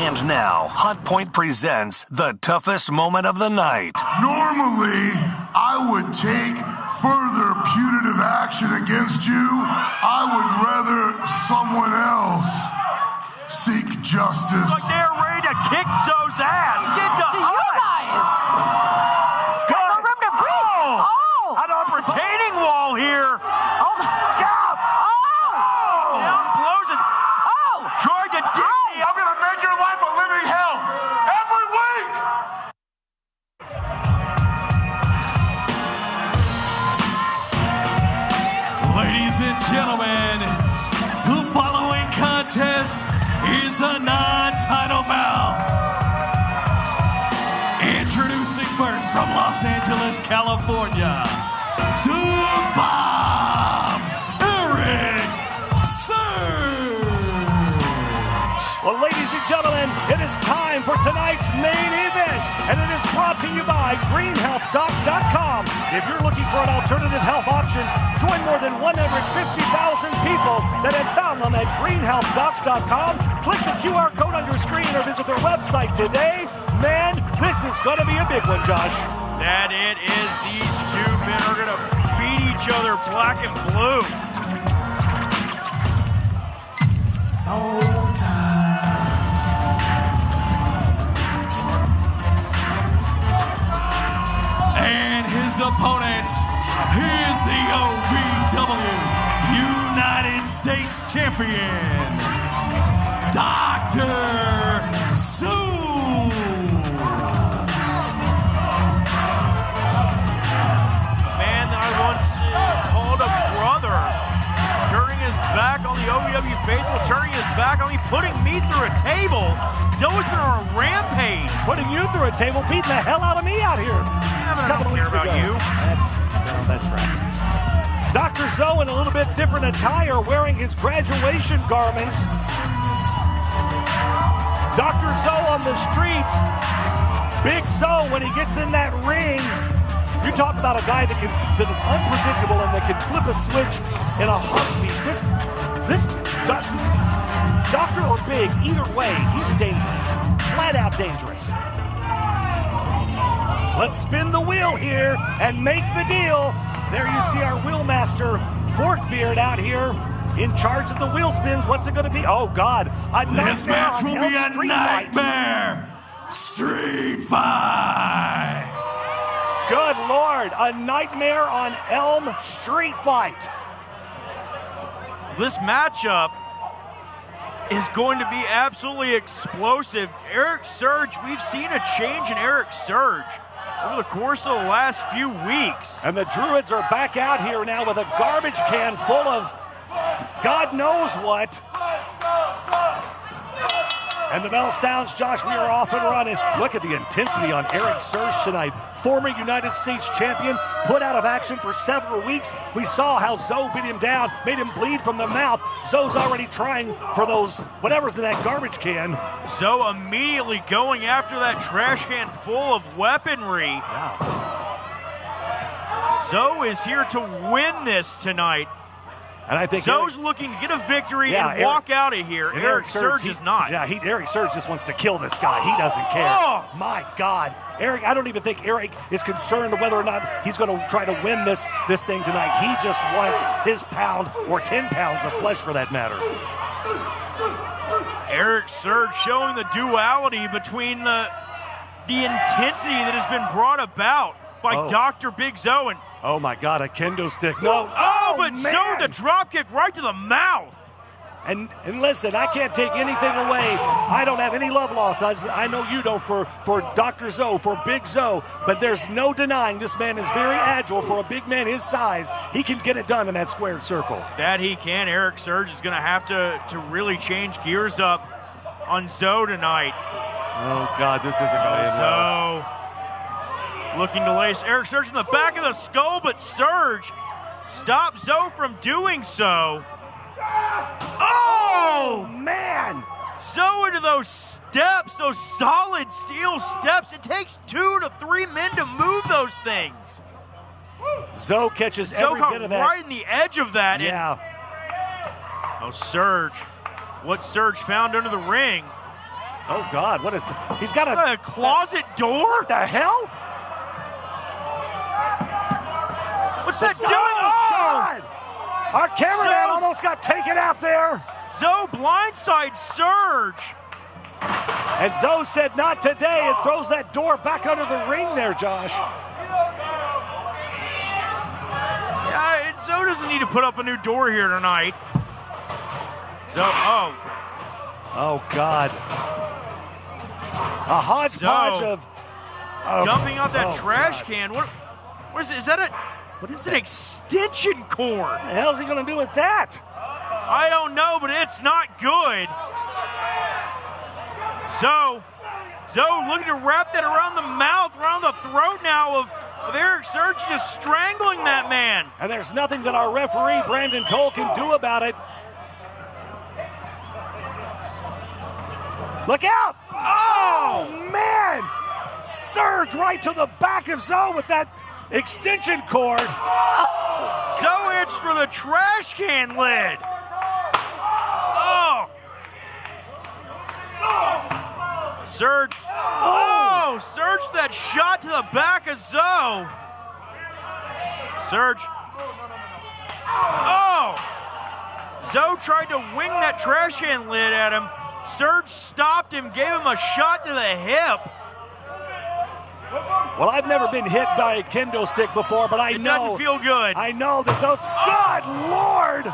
And now, Hotpoint presents the toughest moment of the night. Normally, I would take further punitive action against you. I would rather someone else seek justice. Like they're ready to kick Zo's ass. Get to you guys. He's got no room to breathe. Oh. An retaining wall here. Oh my God. Oh. Down blows it. Oh. Tried to dig me. I'm going to make your life a living hell every week. Ladies and gentlemen, the following contest is a non-title bout. Introducing first from Los Angeles, California, Erik Surge. Well, ladies and gentlemen, it is time for tonight's main event, and it is brought to you by GreenHealthDocs.com. If you're looking for an alternative health option, join more than 150,000 people that have found them at GreenHealthDocs.com. Click the QR code on your screen or visit their website today. Man, this is going to be a big one, Josh. That it is. These two men are going to beat each other black and blue. And his opponent is the OVW United States Champion, Dr.Zo. Man that I once called a brother, turning his back on the OVW faithful, turning his back on me, putting me through a table. Zo's been on a rampage. Putting you through a table, beating the hell out of me out here. I don't care about you. That's right. Dr.Zo in a little bit different attire, wearing his graduation garments. Dr.Zo on the streets. Big Zo when he gets in that ring. You talk about a guy that is unpredictable and that can flip a switch in a heartbeat. This Doctor or Big, either way, he's dangerous. Flat out dangerous. Let's spin the wheel here and make the deal. There you see our wheelmaster, Forkbeard, out here in charge of the wheel spins. What's it going to be? Oh, God. This match will be a nightmare street fight. Good Lord. A nightmare on Elm street fight. This matchup is going to be absolutely explosive. Erik Surge, we've seen a change in Erik Surge over the course of the last few weeks. And the Druids are back out here now with a garbage can full of God knows what. And the bell sounds, Josh, we are off and running. Look at the intensity on Erik Surge tonight. Former United States champion, put out of action for several weeks. We saw how Zo beat him down, made him bleed from the mouth. Zo's already trying for those, whatever's in that garbage can. Zo immediately going after that trash can full of weaponry. Wow. Zo is here to win this tonight. And I think Zo's looking to get a victory and walk out of here. Erik Surge is not. Yeah, Erik Surge just wants to kill this guy. He doesn't care. Oh! My God. Erik, I don't even think Erik is concerned whether or not he's going to try to win this thing tonight. He just wants his pound or 10 pounds of flesh for that matter. Erik Surge showing the duality between the intensity that has been brought about by Dr. Big Zo and oh my God, a kendo stick. No. But man. Zo the drop kick right to the mouth. And listen, I can't take anything away. I don't have any love loss. I know you don't for Dr. Zo, for Big Zo. But there's no denying this man is very agile for a big man his size. He can get it done in that squared circle. That he can. Erik Surge is going to have to really change gears up on Zo tonight. Oh, God, this isn't going to end well. Zo looking to lace Erik Surge in the back of the skull, but Surge stopped Zo from doing so. Oh, man! Zo into those steps, those solid steel steps. It takes 2 to 3 men to move those things. Zo catches every bit of that. right in the edge of that. Yeah. Oh, Surge. What Surge found under the ring. Oh, God, what is that? He's got a closet door? What the hell? What's that doing? Oh, God! Our cameraman almost got taken out there. Zo blindside Surge. And Zo said not today and throws that door back under the ring there, Josh. Yeah, Zo doesn't need to put up a new door here tonight. Zo, Oh, God. A hodgepodge of dumping out that trash can. What is it? Is that what is an extension cord? What the hell is he going to do with that? I don't know, but it's not good. Zo looking to wrap that around the mouth, around the throat now of Erik Surge, just strangling that man. And there's nothing that our referee, Brandon Cole, can do about it. Look out! Oh, man! Surge right to the back of Zo with that extension cord. Oh. Zo hits for the trash can lid. Oh! Surge. Oh! Surge that shot to the back of Zo. Surge. Oh! Zo tried to wing that trash can lid at him. Surge stopped him, gave him a shot to the hip. Well, I've never been hit by a kendo stick before, but it doesn't feel good. I know that those, good Lord!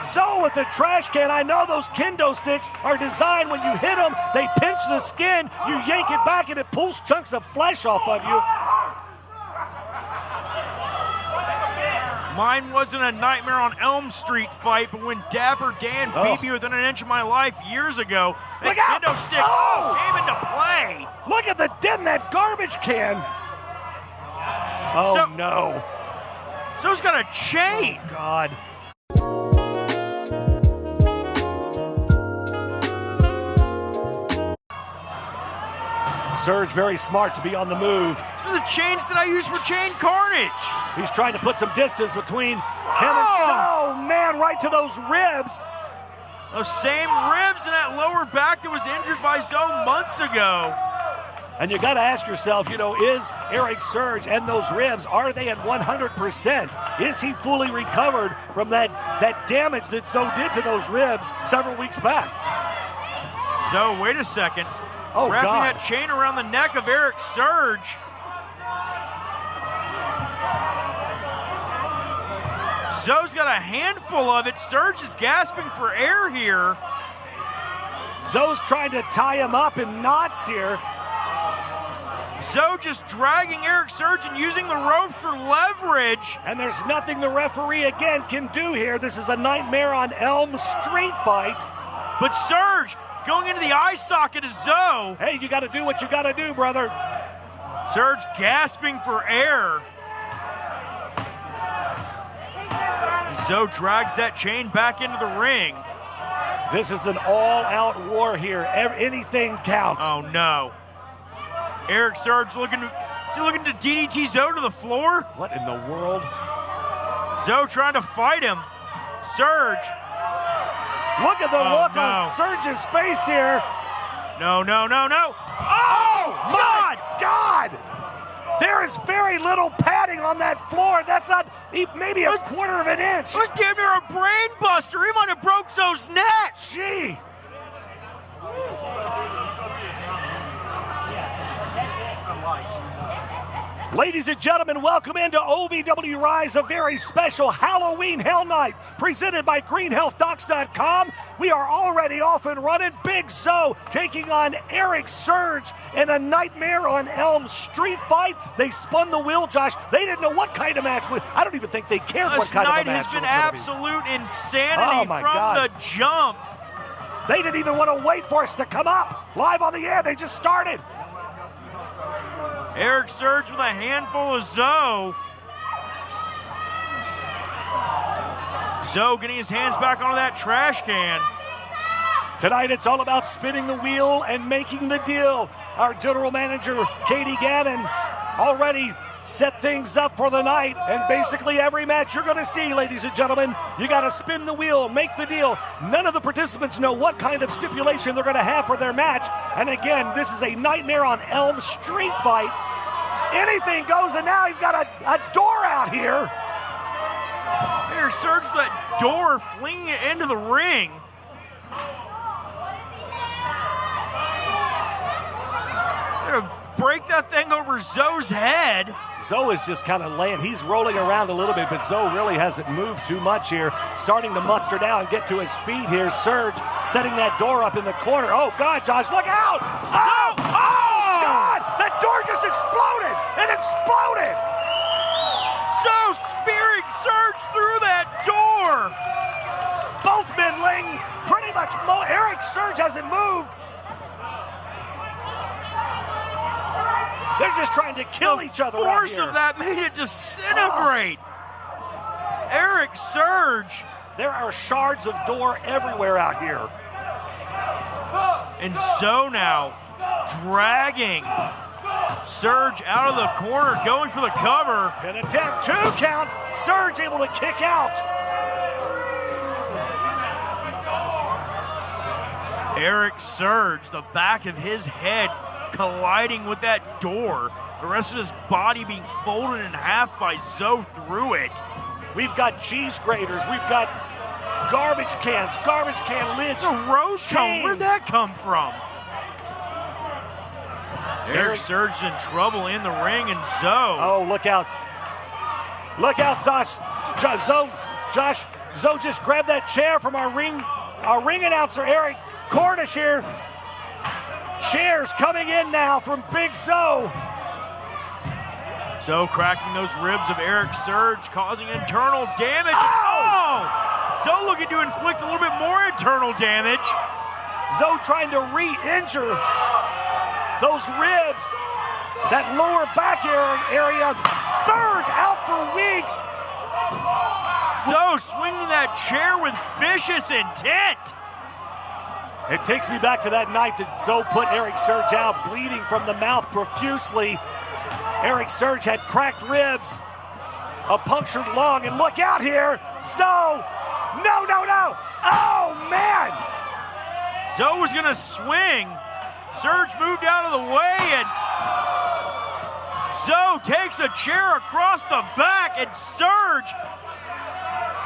Zo with the trash can, I know those kendo sticks are designed when you hit them, they pinch the skin, you yank it back and it pulls chunks of flesh off of you. Mine wasn't a Nightmare on Elm Street fight, but when Dapper Dan beat me within an inch of my life years ago, that kendo stick came into play. Look at the dent in that garbage can. Oh, no. Zo's got a chain. Oh, God. Surge very smart to be on the move. These are the chains that I use for chain carnage. He's trying to put some distance between him and Zo. Oh, man, right to those ribs. Those same ribs in that lower back that was injured by Zo months ago. And you got to ask yourself, you know, is Erik Surge and those ribs, are they at 100%? Is he fully recovered from that damage that Zo did to those ribs several weeks back? Zo, wait a second. Oh, wrapping God. that chain around the neck of Erik Surge. Zo's got a handful of it. Surge is gasping for air here. Zo's trying to tie him up in knots here. Zo just dragging Erik Surge and using the ropes for leverage. And there's nothing the referee, again, can do here. This is a Nightmare on Elm Street fight. But Surge going into the eye socket of Zo. Hey, you got to do what you got to do, brother. Surge gasping for air. Zo drags that chain back into the ring. This is an all-out war here. Anything counts. Oh, no. Erik Surge looking to DDT Zo to the floor. What in the world? Zo trying to fight him. Surge. Look at the look on Surge's face here. No. Oh, my God! There is very little padding on that floor. That's not maybe a quarter of an inch. It was damn near a brain buster. He might have broke Zo's neck. Gee. Ladies and gentlemen, welcome into OVW Rise, a very special Halloween Hell Night presented by GreenHealthDocs.com. We are already off and running. Big Zo taking on Erik Surge in a Nightmare on Elm Street fight. They spun the wheel, Josh. They didn't know what kind of match. I don't even think they cared what kind of a match it was going to be. This night has been absolute insanity from the jump. They didn't even want to wait for us to come up. Live on the air, they just started. Erik Surge with a handful of Zo. Zo getting his hands back onto that trash can. Tonight it's all about spinning the wheel and making the deal. Our general manager, Katie Gannon, already set things up for the night. And basically every match you're going to see, ladies and gentlemen, you got to spin the wheel, make the deal. None of the participants know what kind of stipulation they're going to have for their match. And again, this is a Nightmare on Elm Street fight. Anything goes, and now he's got a door out here. Erik Surge that door, flinging it into the ring. They're gonna break that thing over Zo's head. Zo is just kind of laying. He's rolling around a little bit, but Zo really hasn't moved too much here. Starting to muster down, get to his feet here. Surge setting that door up in the corner. Oh, God, Josh, look out! Oh, God! That door just exploded! It exploded! Zo spearing Surge through that door! Both men laying pretty much. Erik Surge hasn't moved. They're just trying to kill each other out here. The force of that made it disintegrate. Erik Surge. There are shards of door everywhere out here. And Zo now dragging Surge out of the corner, going for the cover. An attempt, 2 count. Surge able to kick out. Erik Surge, the back of his head colliding with that door. The rest of his body being folded in half by Zo through it. We've got cheese graters. We've got garbage cans, garbage can lids. The rose cone, where'd that come from? Erik Surge in trouble in the ring, and Zo. Oh, look out. Look out, Josh. Zo just grabbed that chair from our ring announcer, Eric Cornish here. Chairs coming in now from Big Zo. Zo cracking those ribs of Erik Surge, causing internal damage. Oh! Zo looking to inflict a little bit more internal damage. Zo trying to re-injure those ribs, that lower back area. Surge out for weeks. Zo swinging that chair with vicious intent. It takes me back to that night that Zo put Erik Surge out, bleeding from the mouth profusely. Erik Surge had cracked ribs, a punctured lung, and look out here, Zo! No! Oh, man! Zo was gonna swing. Surge moved out of the way, and Zo takes a chair across the back, and Surge,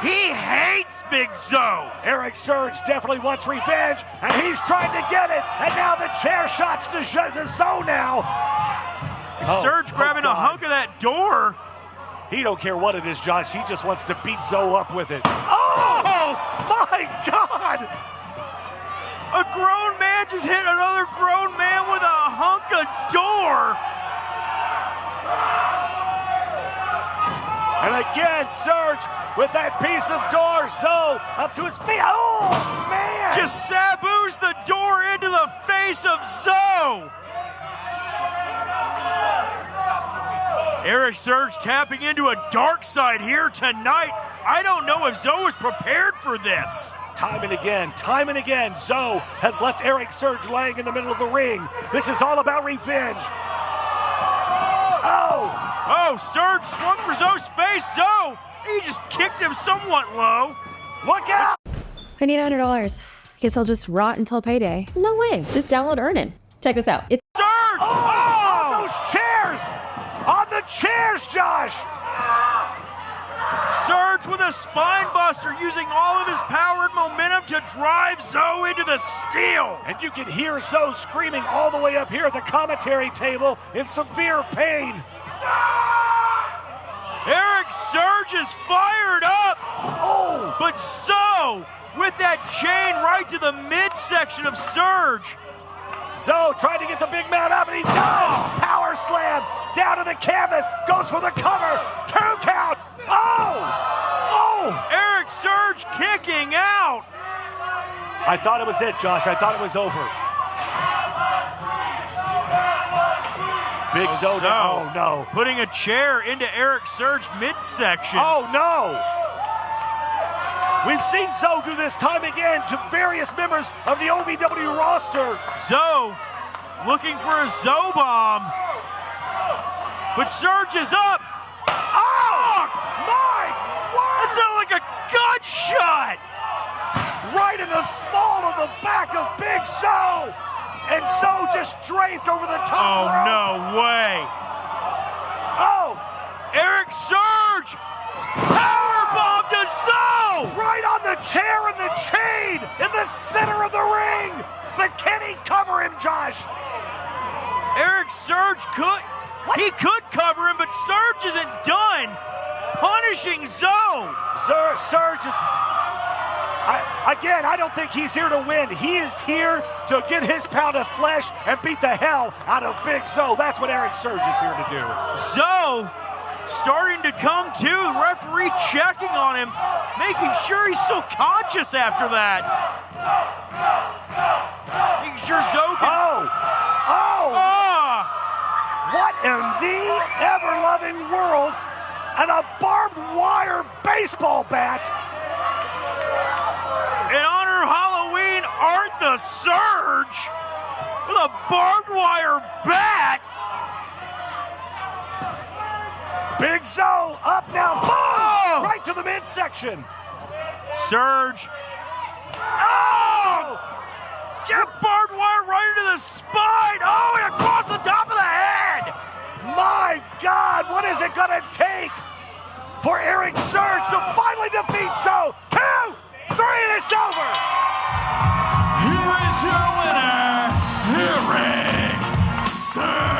he hates Big Zo. Erik Surge definitely wants revenge, and he's trying to get it, and now the chair shots to Zo now. Surge grabbing a hunk of that door. He don't care what it is, Josh. He just wants to beat Zo up with it. Oh, my God! A grown man just hit another grown man with a hunk of door. And again, Surge with that piece of door. Zo up to his feet. Oh, man! Just saboos the door into the face of Zo. Erik Surge tapping into a dark side here tonight. I don't know if Zo is prepared for this. Time and again, Zo has left Erik Surge laying in the middle of the ring. This is all about revenge. Oh, Surge swung for Zo's face. Zo, he just kicked him somewhat low. Look out! I need $100. Guess I'll just rot until payday. No way. Just download Earnin. Check this out. It's Surge! Oh! On those chairs! On the chairs, Josh! Surge with a spine buster, using all of his power and momentum to drive Zo into the steel. And you can hear Zo screaming all the way up here at the commentary table in severe pain. Erik Surge is fired up. Oh! But Zo with that chain right to the midsection of Surge. Zo trying to get the big man up, and he does! Power slam down to the canvas, goes for the cover, 2 count! Oh! Erik Surge kicking out! I thought it was it, Josh. I thought it was over. Big Zo, oh no. Putting a chair into Erik Surge midsection. Oh no! We've seen Zo do this time again to various members of the OVW roster. Zo looking for a Zo bomb. But Surge is up. Oh, my word! That sounded like a gunshot. Right in the small of the back of Big Zo. And Zo just draped over the top rope. Oh, no way. Oh, Erik Surge. Powerbomb to Zo. right on the chair and the chain in the center of the ring. But can he cover him, Josh? Erik Surge could. He could cover him, but Surge isn't done punishing Zo. Surge is... Again, I don't think he's here to win. He is here to get his pound of flesh and beat the hell out of Big Zo. That's what Erik Surge is here to do. Zo starting to come to. The referee checking on him, making sure he's still conscious after that. Making sure Zo can... What in the ever-loving world? And a barbed wire baseball bat. In honor of Halloween, Artha Surge with a barbed wire bat. Big Zo up now. Boom! Right to the midsection. Surge. Oh! Get barbed wire right into the spine. Oh, and across the top of the head. My God, what is it gonna take for Erik Surge to finally defeat Zo? 2, 3, and it's over. Here is your winner, Erik Surge.